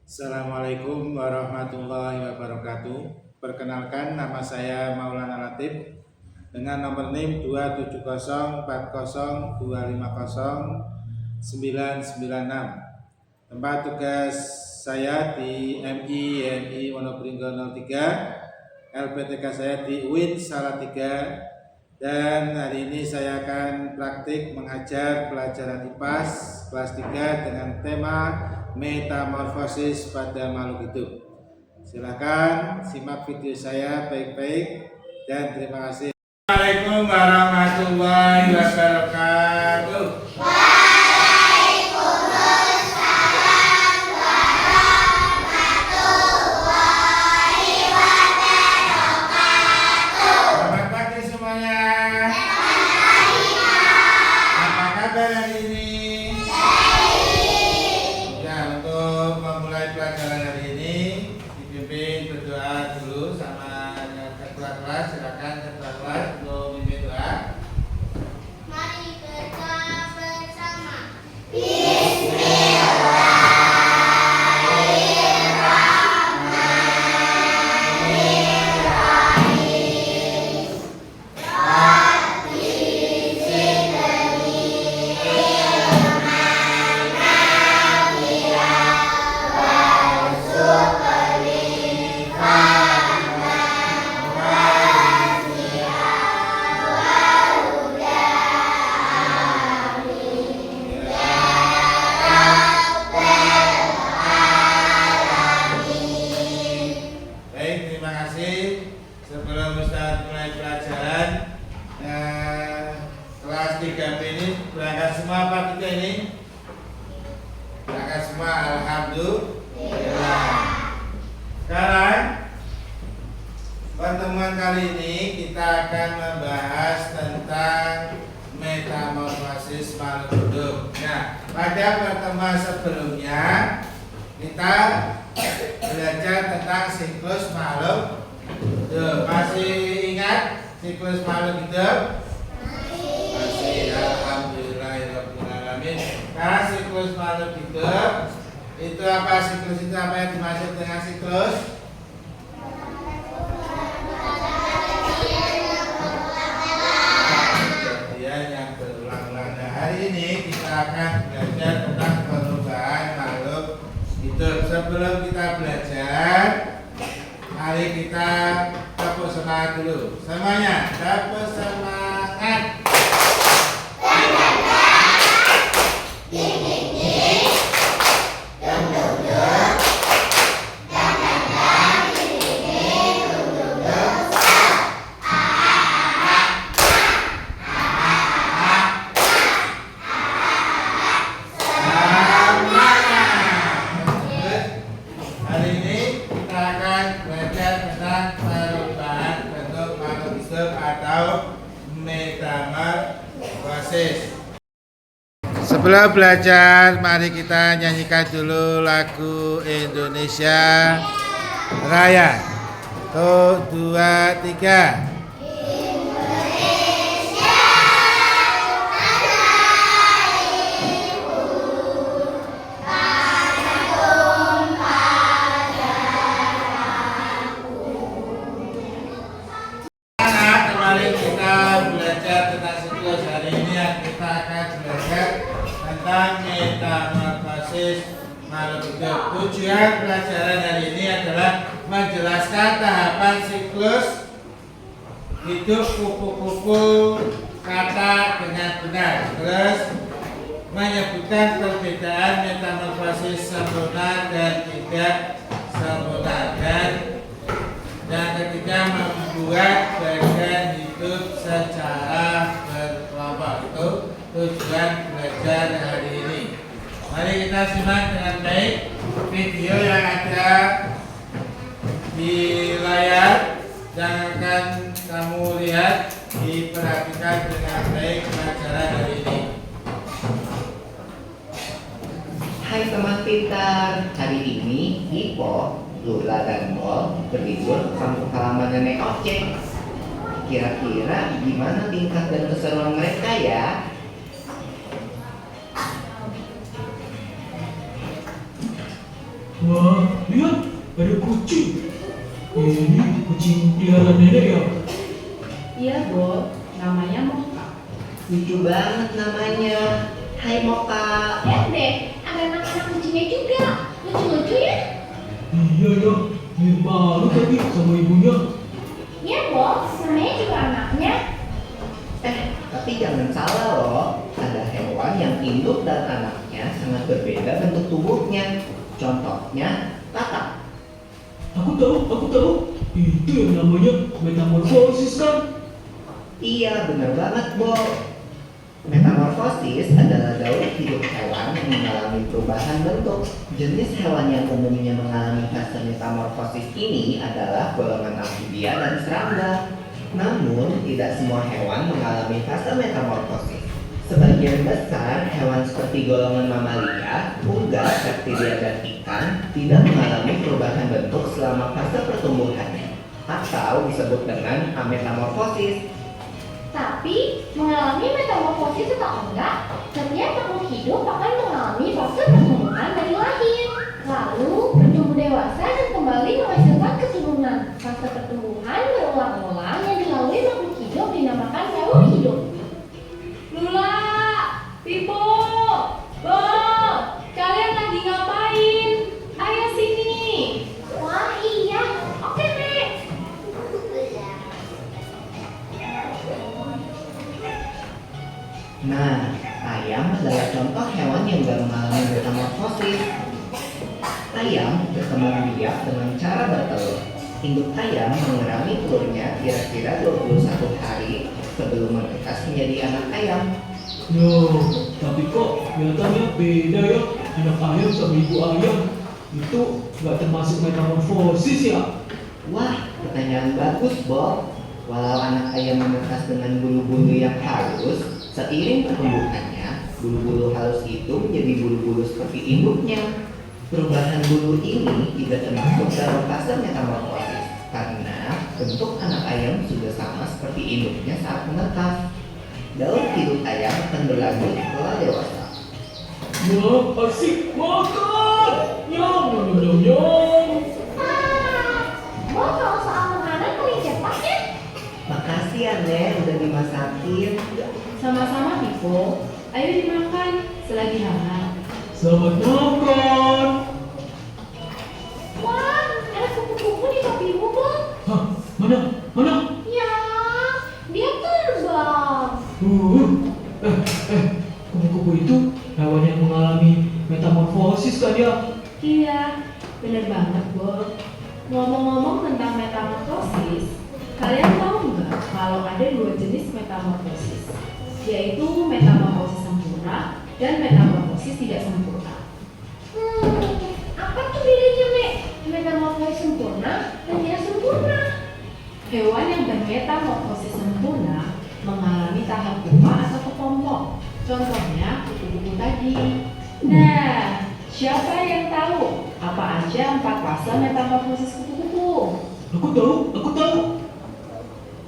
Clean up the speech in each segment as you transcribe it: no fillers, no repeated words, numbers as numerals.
Assalamualaikum warahmatullahi wabarakatuh. Perkenalkan, nama saya Maulana Latif dengan nomor NIM 27040250996. Tempat tugas saya di MI Wonopringgo 03, LPTK saya di UIN Salatiga, dan hari ini saya akan praktik mengajar pelajaran IPAS kelas 3 dengan tema metamorfosis pada makhluk hidup. Silakan simak video saya baik-baik dan terima kasih. Assalamualaikum warahmatullahi wabarakatuh. Selamat pagi semuanya. Apa kabar hari ini? Untuk memulai pelajaran hari ini dipimpin berdoa dulu sama ketua kelas. Silakan ketua kelas untuk memimpin doa. Mari berdoa bersama. Baik, terima kasih. Sebelum Ustaz mulai pelajaran, kelas 3B ini berangkat semua apa kita ini? Berangkat semua, alhamdulillah. Sekarang pertemuan kali ini kita akan membahas tentang metamorfosis makhluk hidup. Nah, pada pertemuan sebelumnya kita belajar tentang siklus makhluk hidup. Masih ingat siklus makhluk hidup? Masih, alhamdulillahirrahmanirrahim. Nah, siklus makhluk hidup itu apa? Siklus itu apa yang dimaksud dengan siklus? Kejadian yang berulang-ulang. Nah, hari ini kita akan belajar tentang perubahan makhluk hidup. Sebelum kita belajar, mari kita tepuk semangat dulu. Semuanya, tepuk semangat. Hari ini kita akan belajar tentang perubahan bentuk makhluk hidup atau metamorfosis. Sebelum belajar, mari kita nyanyikan dulu lagu Indonesia Raya. 1, 2, 3. Kemarin kita belajar tentang siklus. Hari ini kita akan belajar tentang metamorfosis makhluk hidup. Tujuan pelajaran hari ini adalah menjelaskan tahapan siklus hidup kupu-kupu kata dengan benar. Terus menyebutkan perbedaan metamorfosis sempurna dan tidak sempurna, dan yang ketiga membuat bagian hidup secara berkelompok. Itu tujuan belajar hari ini. Mari kita simak dengan baik video yang ada di layar yang akan kamu lihat. Diperhatikan dengan baik pelajaran hari ini. Hai teman pintar, hari ini Ipo, Lula, dan Mol berlibur ke kampung halaman nenek Oceng. Kira-kira gimana tingkat dan keseruan mereka ya? Wah, lihat ada kucing. Ini kucing peliharaan nenek ya? Iya, Bo. Namanya Moka. Lucu banget namanya. Hai Moka. Lihat deh, ada anak-anak kucingnya juga. Lucu-lucu ya? Iya ya, mirip banget tadi sama ibunya. Iya, Bos. Namanya juga anaknya. Tapi jangan salah loh. Ada hewan yang induk dan anaknya sangat berbeda bentuk tubuhnya. Contohnya, katak. Aku tahu. Itu yang namanya metamorfosis kan? Iya, benar banget, Bo. Metamorfosis adalah daur hidup hewan yang mengalami perubahan bentuk. Jenis hewan yang umumnya mengalami fase metamorfosis ini adalah golongan amfibia dan serangga. Namun, tidak semua hewan mengalami fase metamorfosis. Sebagian besar hewan seperti golongan mamalia, unggas, reptilia, dan ikan tidak mengalami perubahan bentuk selama fase pertumbuhannya, atau disebut dengan ametamorfosis. Tapi, mengalami metamorfosis atau enggak, setiap makhluk hidup akan mengalami fase pertumbuhan dari lahir. Lalu, bertumbuh dewasa dan kembali menghasilkan keturunan. Fase pertumbuhan berulang-ulang yang dilalui makhluk hidup dinamakan daur hidup. Lula, Pipo, Bo, kalian lagi ngapain? Ayo sini. Wah, iya. Oke, Nek. Nah, ayam adalah contoh hewan yang baru mengalami metamorfosis. Ayam berkembang biak dengan cara bertelur. Induk ayam mengerami telurnya kira-kira 21 hari sebelum menetas menjadi anak ayam. Ya, tapi kok kelihatannya beda ya anak ayam sama ibu ayam. Itu nggak termasuk metamorfosis ya? Wah, pertanyaan bagus, Bob. Walau anak ayam menetas dengan bulu-bulu yang halus, seiring pertumbuhannya, bulu-bulu halus itu menjadi bulu-bulu seperti induknya. Perubahan bulu ini tidak termasuk dalam fase metamorfosis karena bentuk anak ayam sudah sama seperti induknya saat menetas. Daur hidup ayam akan berlanjut setelah dewasa. Wah, asik makan. Nyam. Bos, kalau soal makanan paling cepat ya? Makasih ya, Nek, udah dimasakin. Sama-sama, Pipo. Ayo dimakan selagi hangat. Selamat makan. Wah, ada kupu-kupu di topimu, Bos. Hah, mana? Ya, dia terbang. Kupu-kupu itu hewan yang mengalami metamorfosis kan ya? Iya, bener banget, Bo. Ngomong-ngomong tentang metamorfosis, kalian tahu nggak kalau ada dua jenis metamorfosis, yaitu metamorfosis sempurna dan metamorfosis tidak sempurna. Apa tuh bedanya, Nek? Metamorfosis sempurna dan tidak sempurna. Hewan yang bermetamorfosis sempurna mengalami tahap pupa atau kepompong. Contohnya kupu-kupu tadi. Nah, siapa yang tahu apa aja 4 fase metamorfosis kupu-kupu? Aku tahu.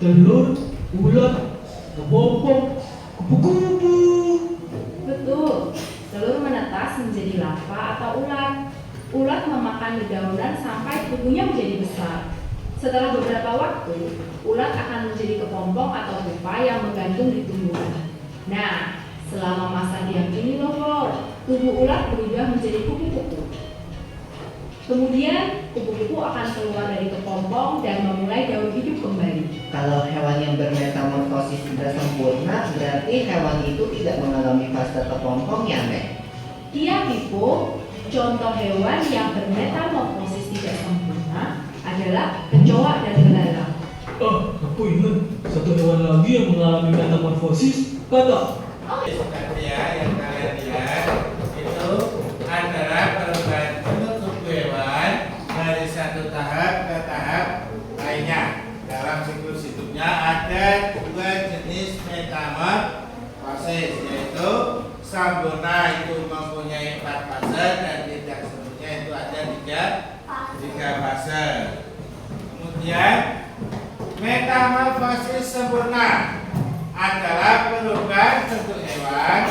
Telur, ulat, kepompong, kupu-kupu. Betul, telur menetas menjadi larva atau ulat. Ulat memakan dedaunan sampai tubuhnya menjadi besar. Setelah beberapa waktu, ulat akan menjadi kepompong atau pupa yang menggantung di tumbuhan. Nah, selama masa diam ini loh, tubuh ulat berubah menjadi kupu-kupu. Kemudian, kupu-kupu akan keluar dari kepompong dan memulai daur hidup kembali. Kalau hewan yang bermetamorfosis tidak sempurna, berarti hewan itu tidak mengalami fase kepompong ya, Nek? Iya, Pipo. Contoh hewan yang bermetamorfosis tidak sempurna adalah kecoa dan belalang. Aku ingat satu hewan lagi yang mengalami metamorfosis, katak. Tadi ya, yang kalian lihat itu adalah perubahan bentuk tubuh hewan dari satu tahap ke tahap lainnya. Dalam siklus hidupnya ada dua jenis metamorfosis, yaitu sempurna itu mempunyai 4 fase dan tidak sempurna itu ada 3 fase. Kemudian metamorfosis sempurna adalah perubahan bentuk hewan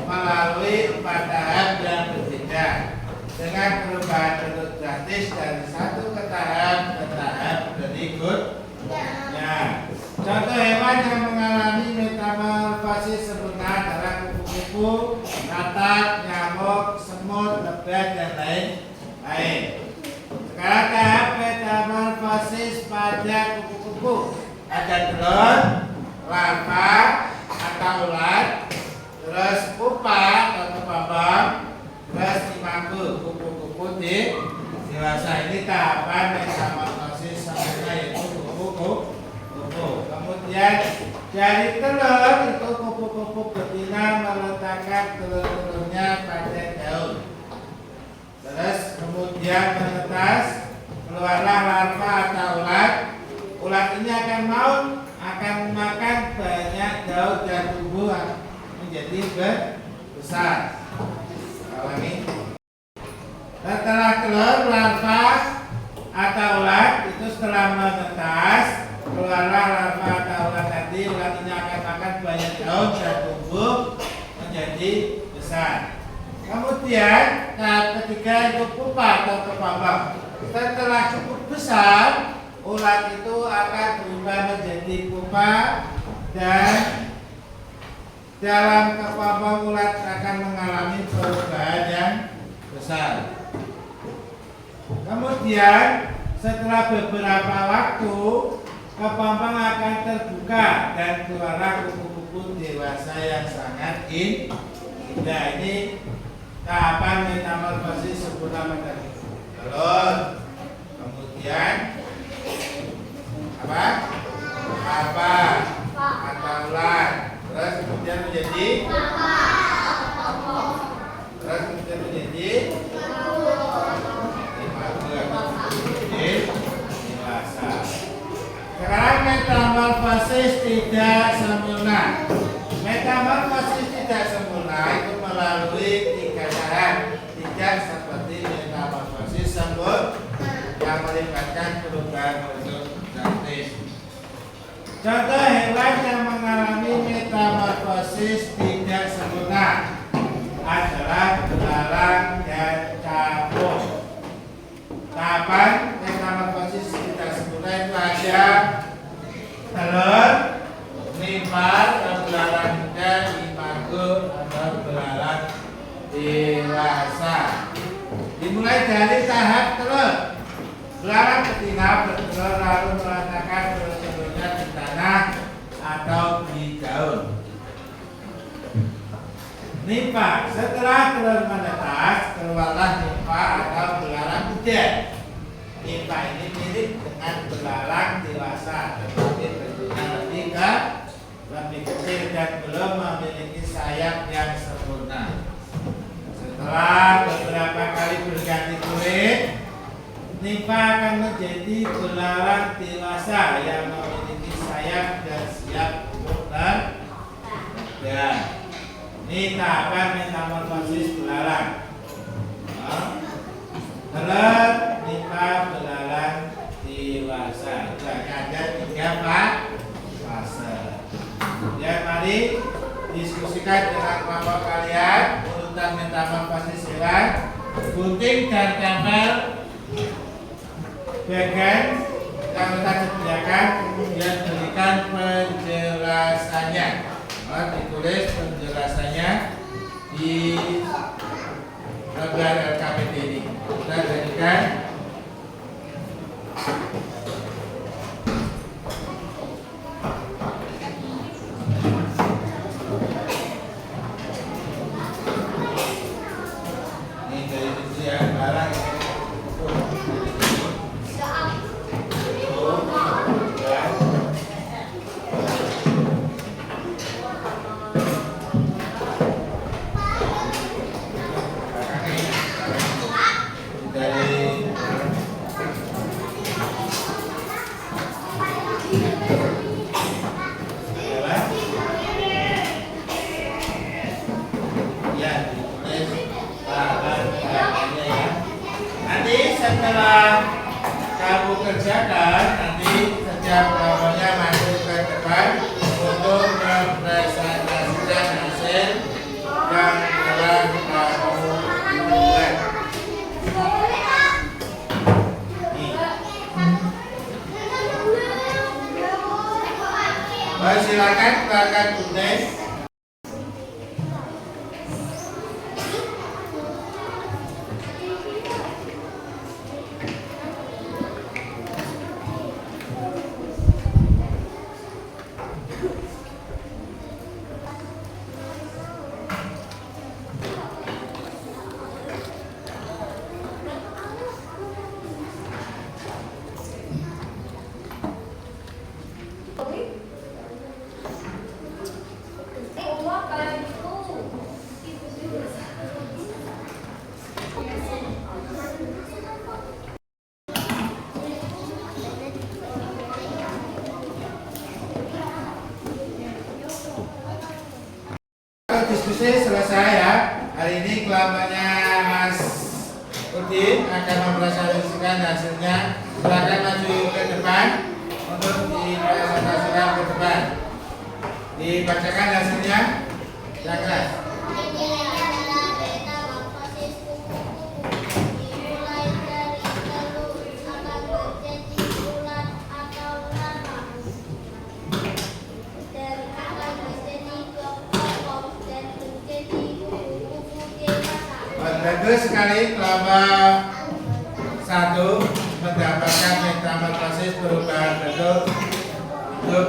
melalui 4 tahap yang berbeda. dengan perubahan bentuk drastis dari satu ke tahap berikutnya. Contoh hewan yang mengalami metamorfosis sempurna adalah kupu-kupu, katak, nyamuk, semut, lebah, dan lain-lain. Sekarang tahap metamorfosis pada kupu-kupu. Ada telur, larva atau ulat, terus pupa atau kepabang, terus imago, kupu-kupu dewasa. Ini tahapan metamorfosis sempurna, yaitu kupu-kupu. Kemudian dari telur itu kupu-kupu betina meletakkan telur-telurnya pada daun. Terus kemudian menetas, keluarlah larva atau ulat. Ulat ini akan memakan banyak daun dan tumbuh menjadi besar. Ulangi. Setelah telur, larva atau ulat itu setelah menetas, keluarlah larva atau ulat tadi. Ulat ini akan makan banyak daun dan tumbuh menjadi besar. Kemudian tahap ketiga itu pupa atau kepabang. Setelah cukup besar, ulat itu akan berubah menjadi pupa dan dalam kepabang ulat akan mengalami perubahan yang besar. Kemudian setelah beberapa waktu, kepabang akan terbuka dan keluarlah kupu-kupu dewasa yang sangat indah. Ini tahapan metamorfosis sempurna pada telur. Kemudian apa atau ulat, terus kemudian menjadi dewasa. Sekarang metamorfosis tidak sempurna. Metamorfosis tidak sempurna itu melalui 3 tahap, tidak seperti metamorfosis sempurna yang melibatkan perubahan bentuk drastis. Contoh hewan yang mengalami metamorfosis tidak sempurna adalah belalang dan capung. Tahapan metamorfosis tidak sempurna itu ada telur, nimfal, belalang muda, imago, atau belalang dewasa. Dimulai dari tahap telur. Belalang betina bertelur lalu meletakkan telur-telurnya di tanah atau di daun. Nimfa, setelah telur menetas, keluarlah nimfa atau belalang muda. Nimfa ini mirip dengan belalang dewasa, tetapi bentuknya lebih kecil dan belum memiliki sayap yang sempurna. Setelah beberapa kali berganti kulit, nimfa akan menjadi belalang dewasa yang memiliki sayap dan siap untuk terbang. Ini tahapan metamorfosis belalang. Telur, nimfa, belalang dewasa. Itu ada 3 fase. Ya, mari diskusikan dengan kelompok kalian urutan metamorfosis hewan, gunting dan tempel bagian yang kita sediakan, kemudian berikan penjelasannya. Ditulis penjelasannya di lembar LKPD ini. Kita berikan ini dari sisi yang barang. Setelah kamu kerjakan, nanti setiap kelompoknya maju ke depan untuk mempresentasikan hasil yang telah kamu buat. Silakan keluarkan Bunda. Diskusi selesai ya. Hari ini kelamanya Mas Udin akan mempresentasikan hasilnya. Silakan maju ke depan untuk dipresentasikan ke depan. Dibacakan hasilnya. Silakan. Nilainya adalah metamorfosis kupu-kupu dimulai dari telur akan menjadi ulat atau larva, dan akan menjadi kokok dan menjadi kupu-kupu dewasa. Bagus sekali. Kelama 1 mendapatkan metamorfosis perubahan bentuk hidup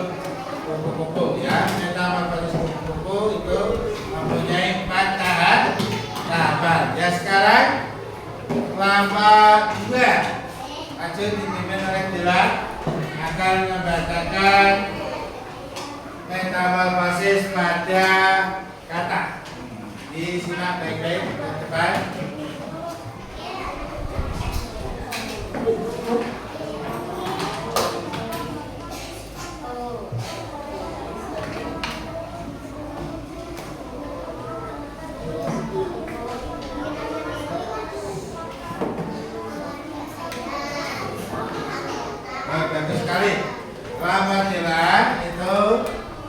kupu-kupu ya. Metamorfosis kupu-kupu itu mempunyai 4 tahapan. Ya, sekarang kelama 2 lanjut dipimpin oleh Dilan akan membacakan metamorfosis pada kata. Disimak baik-baik ke depan. Bagus sekali. Alhamdulillah itu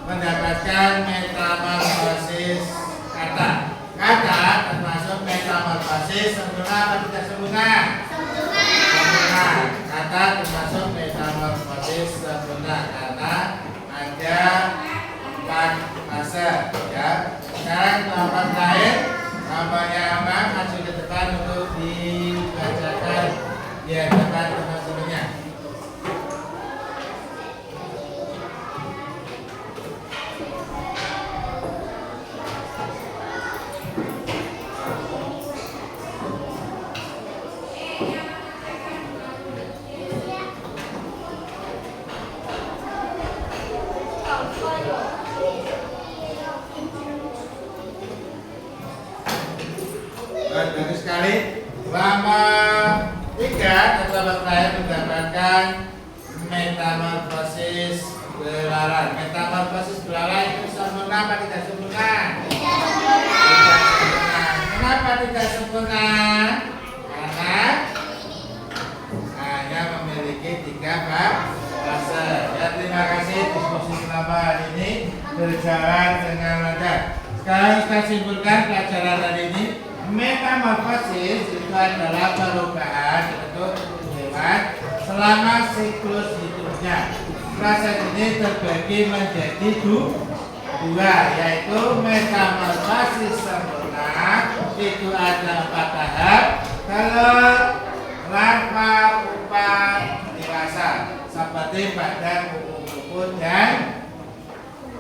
mendapatkan metamorfosis kata. Kata termasuk metamorfosis sempurna atau tidak sempurna? Sempurna. Kata termasuk metamorfosis sempurna karena ada 4 fase ya. Sekarang kelompok terakhir, kelompoknya Amang maju ke depan untuk dibacakan di hadapan teman-temannya. Bagus sekali. Lama 3 kelompok terakhir mendapatkan metamorfosis belalang. Metamorfosis belalang itu sempurna apa tidak sempurna? Tidak sempurna. Kenapa tidak sempurna? Karena hanya memiliki 3 fase. Ya, terima kasih. Diskusi selama hari ini berjalan dengan lancar. Sekarang kita simpulkan pelajaran hari ini. Metamorfosis itu adalah perubahan bentuk hewan selama siklus hidupnya. Proses ini terbagi menjadi 2, yaitu metamorfosis sempurna itu ada 4 tahap, telur, larva, pupa, dewasa, seperti pada kupu-kupu dan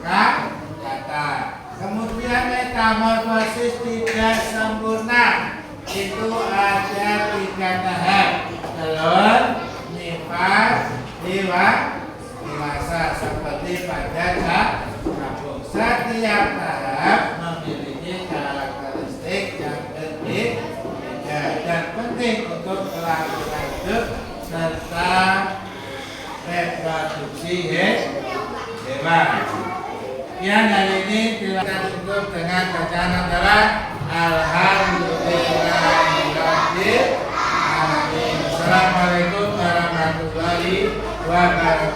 kata. Kemudian metamorfosis tidak sempurna itu ada 3 tahap, telur, nifas, dewasa, seperti pada capung. Setiap tahap memiliki karakteristik yang berbeda dan penting untuk kelangsungan hidup serta reproduksi hewan. Sekian hari ini kita tutup dengan bacaan antara Alhamdulillahirobbilalamin. Assalamualaikum warahmatullahi wabarakatuh.